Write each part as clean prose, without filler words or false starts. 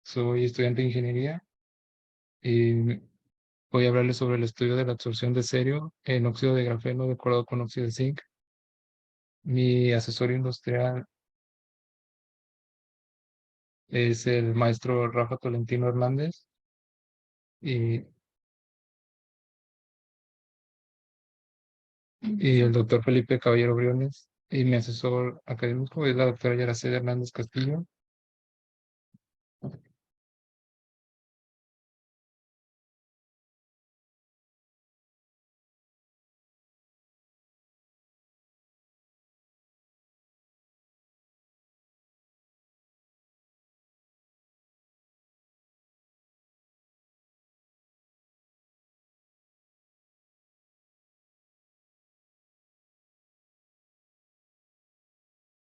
Soy estudiante de ingeniería y voy a hablarles sobre el estudio de la absorción de cerio en óxido de grafeno decorado con óxido de zinc. Mi asesor industrial es el maestro Rafa Tolentino Hernández y, y el doctor Felipe Caballero Briones. Y mi asesor académico es la doctora Yaracela Hernández Castillo.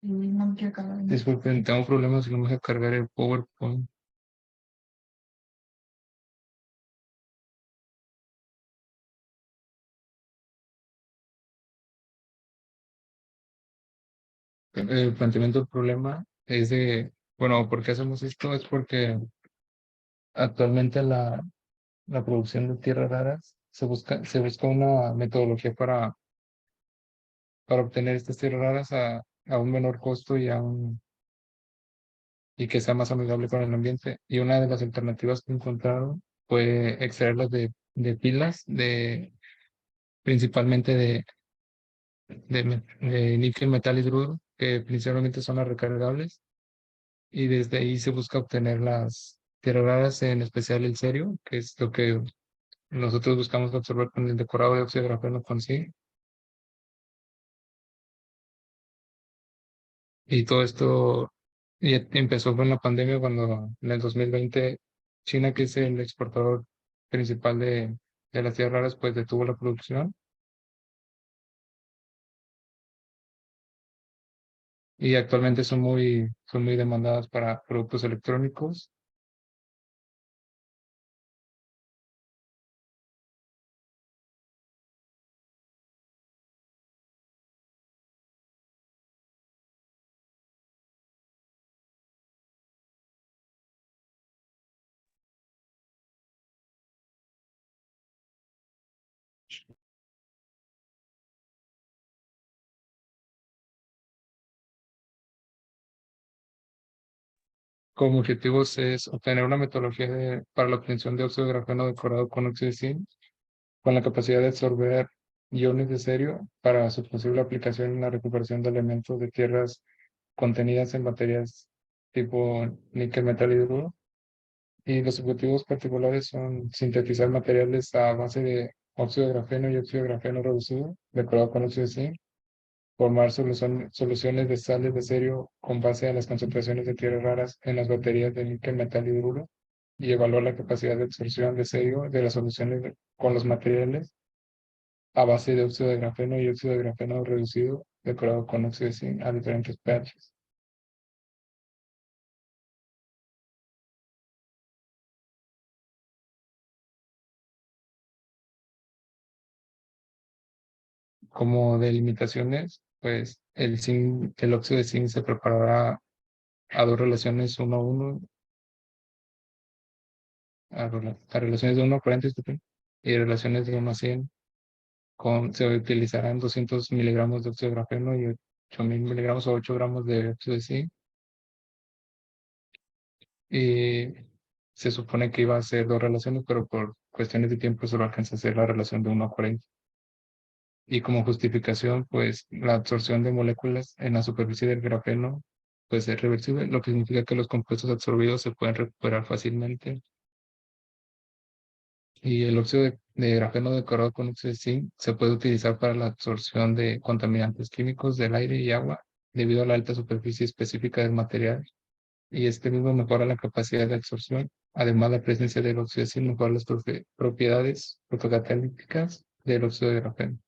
No me quiero cargar. Disculpen, tengo problemas y no me deja cargar el PowerPoint. El planteamiento del problema es de, bueno, ¿por qué hacemos esto? Es porque actualmente la producción de tierras raras se busca una metodología para obtener estas tierras raras a un menor costo y que sea más amigable con el ambiente. Y una de las alternativas que encontraron fue extraerlas de pilas, principalmente de níquel, metal hidruro, que principalmente son las recargables. Y desde ahí se busca obtener las tierras raras, en especial el cerio, que es lo que nosotros buscamos absorber con el decorado de óxido de grafeno con zinc. Y todo esto empezó con la pandemia cuando en el 2020 China, que es el exportador principal de las tierras raras, pues detuvo la producción y actualmente son muy demandadas para productos electrónicos. Como objetivos es obtener una metodología para la obtención de óxido de grafeno decorado con óxido de zinc, con la capacidad de absorber iones de cerio para su posible aplicación en la recuperación de elementos de tierras contenidas en baterías tipo níquel, metal hidruro. Y los objetivos particulares son sintetizar materiales a base de óxido de grafeno y óxido de grafeno reducido, decorado con óxido de zinc, formar soluciones de sales de cerio con base a las concentraciones de tierras raras en las baterías de níquel, metal hidruro y evaluar la capacidad de absorción de cerio de las soluciones con los materiales a base de óxido de grafeno y óxido de grafeno reducido, decorado con óxido de zinc a diferentes pHs. Como delimitaciones, pues el óxido de zinc se preparará a dos relaciones 1 a 1, a relaciones de 1 a 40, disculpen, y relaciones de 1 a 100. Se utilizarán 200 miligramos de óxido de grafeno y 8000 miligramos o 8 gramos de óxido de zinc. Y se supone que iba a ser dos relaciones, pero por cuestiones de tiempo solo alcanza a hacer la relación de 1 a 40. Y como justificación, pues la absorción de moléculas en la superficie del grafeno pues es reversible, lo que significa que los compuestos absorbidos se pueden recuperar fácilmente. Y el óxido de grafeno decorado con óxido de zinc se puede utilizar para la absorción de contaminantes químicos del aire y agua debido a la alta superficie específica del material. Y este mismo mejora la capacidad de absorción. Además, la presencia del óxido de zinc mejora las propiedades fotocatalíticas del óxido de grafeno.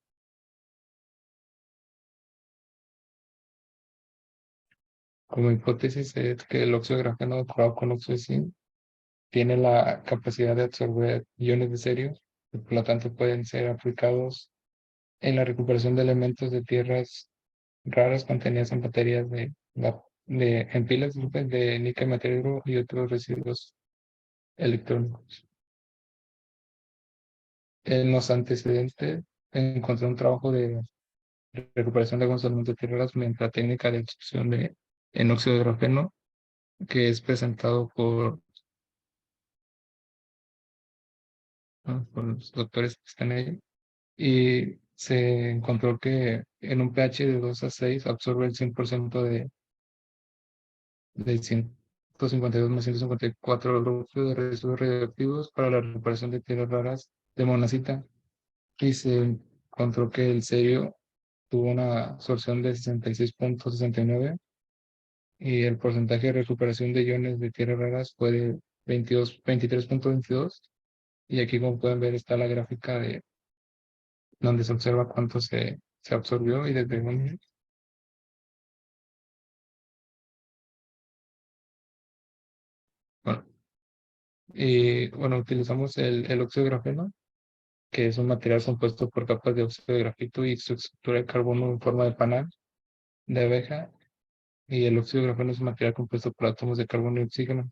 Como hipótesis es que el óxido de grafeno decorado con óxido de zinc tiene la capacidad de absorber iones de cerio y por lo tanto pueden ser aplicados en la recuperación de elementos de tierras raras contenidas en baterías en pilas disculpen, de níquel metálico y otros residuos electrónicos. En los antecedentes encontré un trabajo de recuperación de aguas solventes tierras mediante la técnica de extracción de en óxido de grafeno que es presentado por los doctores que están ahí. Y se encontró que en un pH de 2 a 6 absorbe el 100% de 152 más 154 grupos de residuos radioactivos para la recuperación de tierras raras de monacita. Y se encontró que el serio tuvo una absorción de 66,69 y el porcentaje de recuperación de iones de tierras raras fue de 23,22. Y aquí, como pueden ver, está la gráfica de donde se observa cuánto se absorbió y desde dónde. Bueno, y bueno, utilizamos el óxido de grafeno, que es un material compuesto por capas de óxido de grafito y su estructura de carbono en forma de panal de abeja. Y el óxido de grafeno es un material compuesto por átomos de carbono y oxígeno.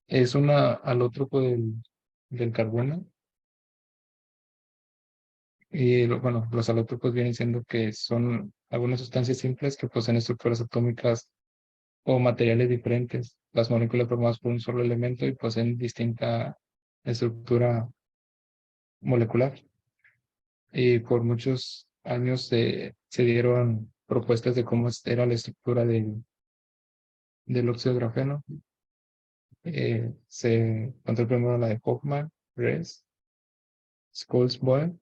Es una alótropo del carbono. Y bueno, los alótropos vienen siendo que son algunas sustancias simples que poseen estructuras atómicas o materiales diferentes. Las moléculas formadas por un solo elemento y poseen distinta estructura molecular. Y por muchos años se dieron propuestas de cómo era la estructura del óxido de grafeno. Se encontró primero la de Hoffman, Rees, Scholz-Boe,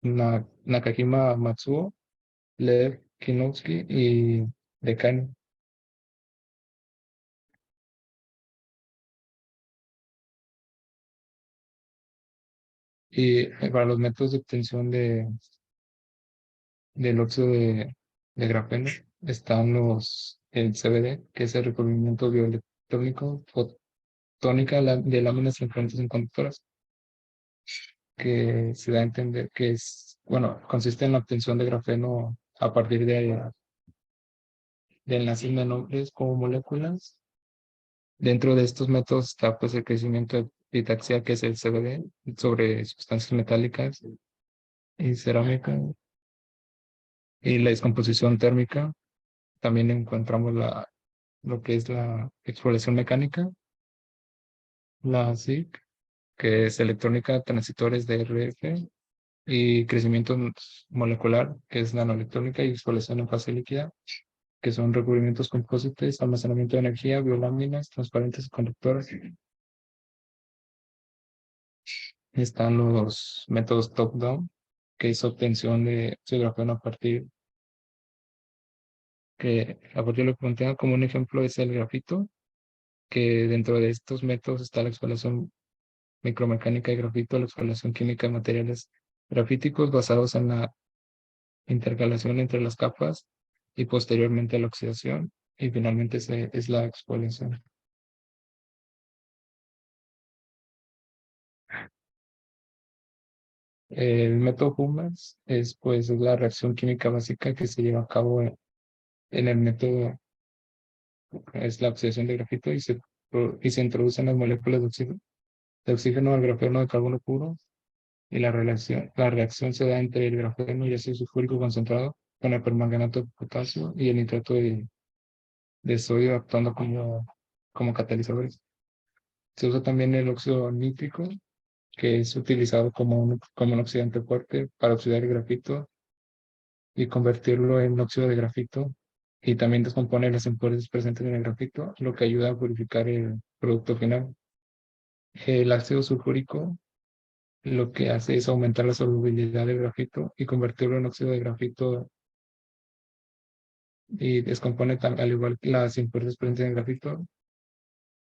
Nakajima Matsuo, Lev Kinowski y Dekani. Y para los métodos de obtención del óxido de grafeno están el CBD, que es el recubrimiento bioelectrónico fotónica de láminas transparentes en conductoras, que se da a entender que bueno, consiste en la obtención de grafeno a partir de enlaces menores como moléculas. Dentro de estos métodos está pues el crecimiento de epitaxia, que es el CBD, sobre sustancias metálicas y cerámica, y la descomposición térmica. También encontramos lo que es la exploración mecánica, la SIC, que es electrónica, transitores de RF, y crecimiento molecular, que es nanoelectrónica y exploración en fase líquida, que son recubrimientos compósites, almacenamiento de energía, bioláminas, transparentes y conductoras. Están los métodos top-down, que es obtención de grafeno a partir de lo que contenga. Como un ejemplo es el grafito, que dentro de estos métodos está la exploración micromecánica de grafito, la exploración química de materiales grafíticos basados en la intercalación entre las capas y posteriormente la oxidación, y finalmente es la exfoliación. El método Hummels es pues la reacción química básica que se lleva a cabo en el método, es la oxidación de grafito y se introducen las moléculas de oxígeno al grafeno de carbono puro, y la reacción se da entre el grafeno y ácido sulfúrico concentrado con el permanganato de potasio y el nitrato de sodio actuando como catalizadores. Se usa también el óxido nítrico, que es utilizado como un oxidante fuerte para oxidar el grafito y convertirlo en óxido de grafito, y también descompone las impurezas presentes en el grafito, lo que ayuda a purificar el producto final. El ácido sulfúrico lo que hace es aumentar la solubilidad del grafito y convertirlo en óxido de grafito, y descompone al igual que las impurezas presentes en el grafito,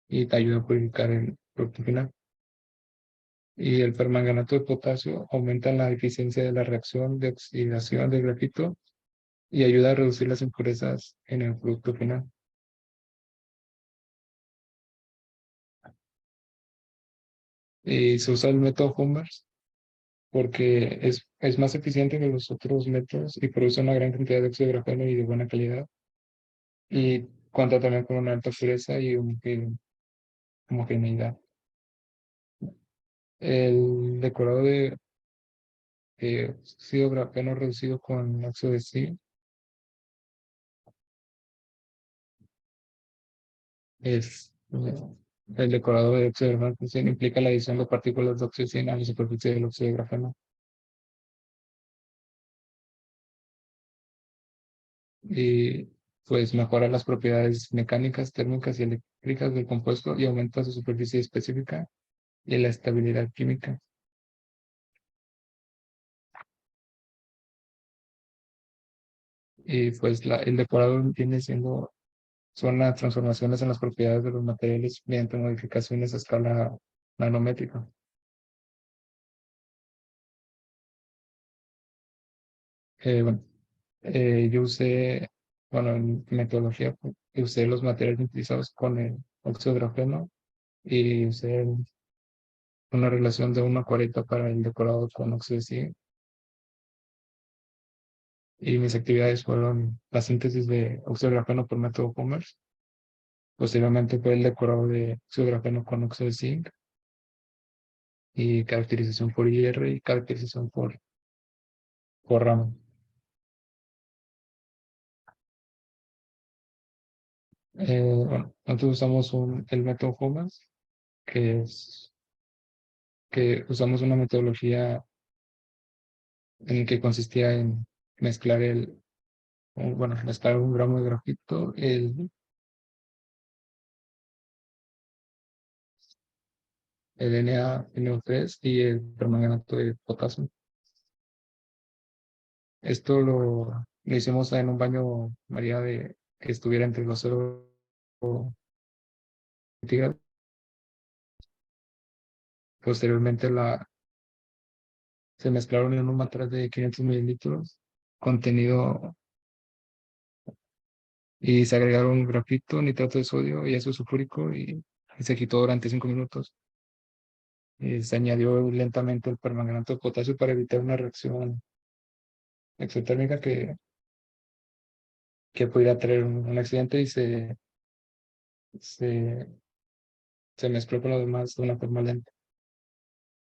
y te ayuda a purificar el producto final. Y el permanganato de potasio aumenta la eficiencia de la reacción de oxidación del grafito y ayuda a reducir las impurezas en el producto final. Y se usa el método Hummers, porque es más eficiente que los otros métodos y produce una gran cantidad de óxido de grafeno y de buena calidad. Y cuenta también con una alta pureza y homogeneidad. El decorado de óxido de grafeno reducido con óxido de zinc es el decorado de óxido de grafeno implica la adición de partículas de óxido de zinc a la superficie del óxido de grafeno y pues mejora las propiedades mecánicas, térmicas y eléctricas del compuesto y aumenta su superficie específica y la estabilidad química. Y pues el decorado viene siendo, son las transformaciones en las propiedades de los materiales mediante modificaciones a escala nanométrica. Bueno, yo usé, bueno, en metodología, pues, usé los materiales utilizados con el óxido de grafeno y usé una relación de 1:40 para el decorado con óxido de zinc. Y mis actividades fueron la síntesis de óxido de grafeno por método Commerce. Posteriormente fue el decorado de óxido de grafeno con óxido de zinc y caracterización por IR y caracterización por ramo. Bueno, nosotros usamos el método Commerce, que es que usamos una metodología en el que consistía en mezclar mezclar 1 gramo de grafito, el NaNO3 y el permanganato de potasio. Esto lo hicimos en un baño María de que estuviera entre los 0 centígrados. Posteriormente se mezclaron en un matraz de 500 mililitros contenido y se agregaron grafito, nitrato de sodio y ácido sulfúrico y se agitó durante 5 minutos. Y se añadió lentamente el permanganato de potasio para evitar una reacción exotérmica que pudiera traer un accidente y se, se mezcló con lo demás de una forma lenta.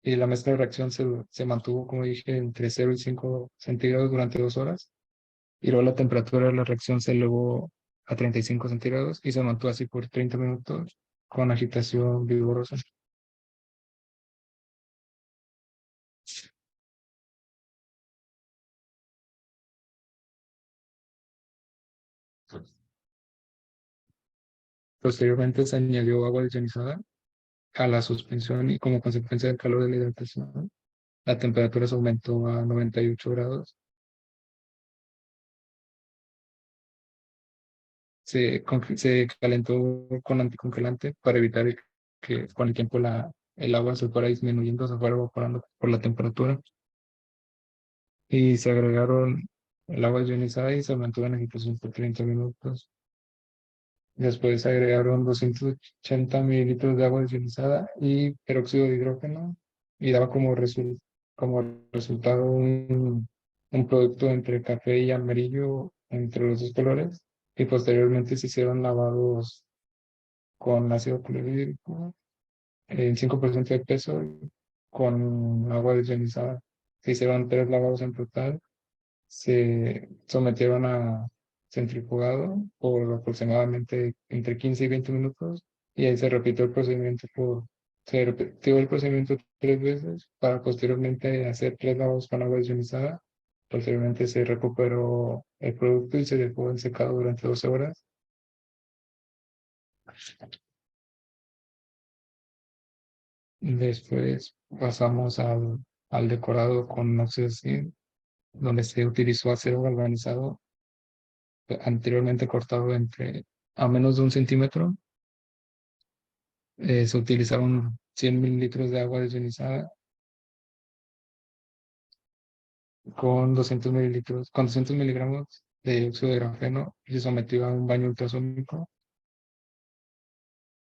Y la mezcla de reacción se mantuvo, como dije, entre 0 y 5 centígrados durante 2 horas. Y luego la temperatura de la reacción se elevó a 35 centígrados y se mantuvo así por 30 minutos con agitación vigorosa. Posteriormente se añadió agua desionizada a la suspensión y como consecuencia del calor de la hidratación, la temperatura se aumentó a 98 grados. Se calentó con anticongelante para evitar que con el tiempo el agua se fuera disminuyendo, se fuera evaporando por la temperatura. Y se agregaron el agua ionizada y se mantuvo en ejecución por 30 minutos. Después se agregaron 280 mililitros de agua desionizada y peróxido de hidrógeno y daba como resultado un producto entre café y amarillo entre los dos colores. Y posteriormente se hicieron lavados con ácido clorhídrico en 5% de peso con agua desionizada. Se hicieron 3 lavados en total, se sometieron a centrifugado por aproximadamente entre 15 y 20 minutos y ahí se repitió el procedimiento 3 veces para posteriormente hacer 3 lavados con agua desionizada. Posteriormente se recuperó el producto y se dejó en secado durante 12 horas. Después pasamos al decorado con óxido de zinc, donde se utilizó acero galvanizado anteriormente cortado a menos de 1 centímetro. Se utilizaron 100 mililitros de agua desionizada con 200 miligramos de óxido de grafeno y se sometió a un baño ultrasónico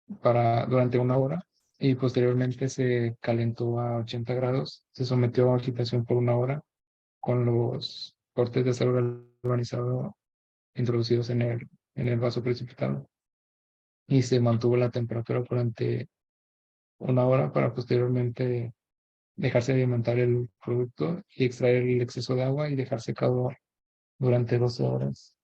durante 1 hora. y posteriormente se calentó a 80 grados, se sometió a agitación por 1 hora con los cortes de acero galvanizado introducidos en el vaso precipitado y se mantuvo la temperatura durante 1 hora para posteriormente dejarse alimentar el producto y extraer el exceso de agua y dejar secado durante 12 horas.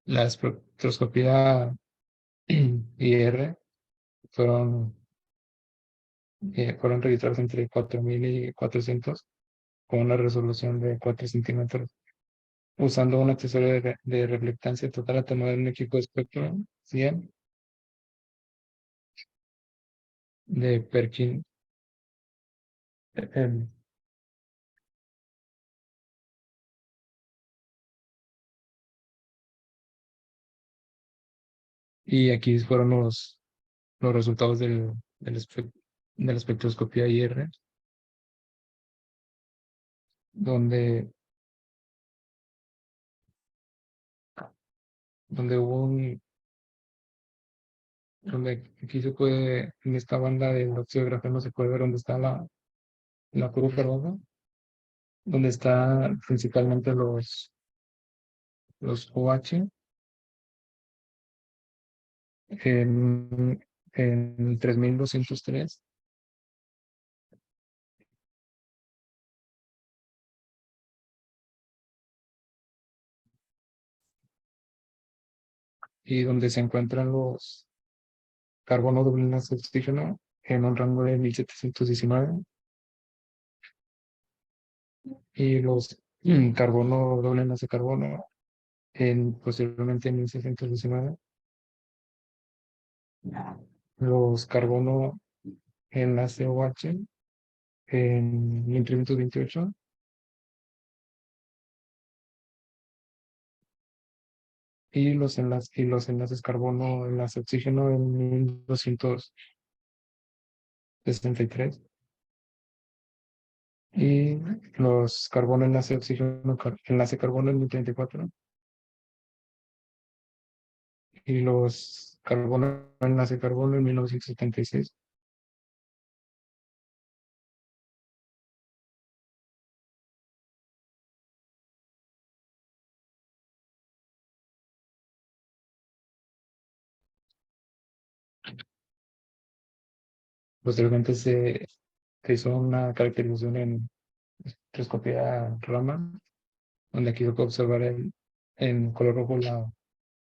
La espectroscopía IR fueron, fueron registrados entre 4000 y 400 con una resolución de 4 centímetros, usando un accesorio de reflectancia total atenuado en un equipo de espectro 100 de Perkin. em, y aquí fueron los resultados de la espectroscopía IR, donde, donde hubo un, donde aquí se puede, en esta banda del óxido de grafeno se puede ver dónde está la curva roja, donde están principalmente los OH en 3203 y donde se encuentran los carbono doble enlace oxígeno en un rango de 1719 y los carbono doble enlace carbono en posiblemente en 1619, los carbono enlace OH en 1328 y los enlaces carbono enlace oxígeno en 1263 y los carbono enlace oxígeno enlace carbono en 1034 y los carbono enlace carbono en 1976. Posteriormente se hizo una caracterización en espectroscopía Raman, donde aquí se puede observar en color rojo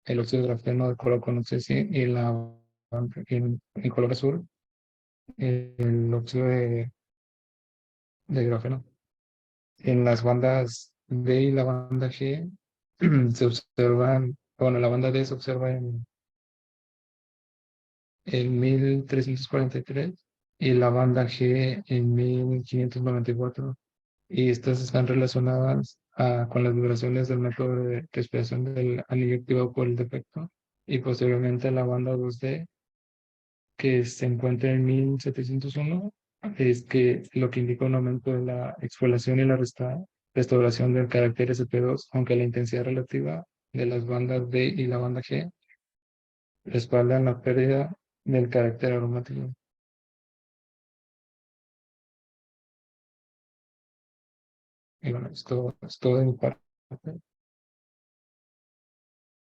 el óxido de grafeno de color con oxígeno y en color azul el óxido de grafeno. En las bandas D y la banda G se observan, bueno, la banda D se observa en 1343 y la banda G en 1594. Y estas están relacionadas con las vibraciones del método de respiración del anillo activado por el defecto. Y posteriormente la banda 2D, que se encuentra en 1701, es que lo que indica un aumento de la exfoliación y la restauración del carácter SP2, aunque la intensidad relativa de las bandas D y la banda G respaldan la pérdida del carácter aromático. Y bueno, esto es todo de mi parte.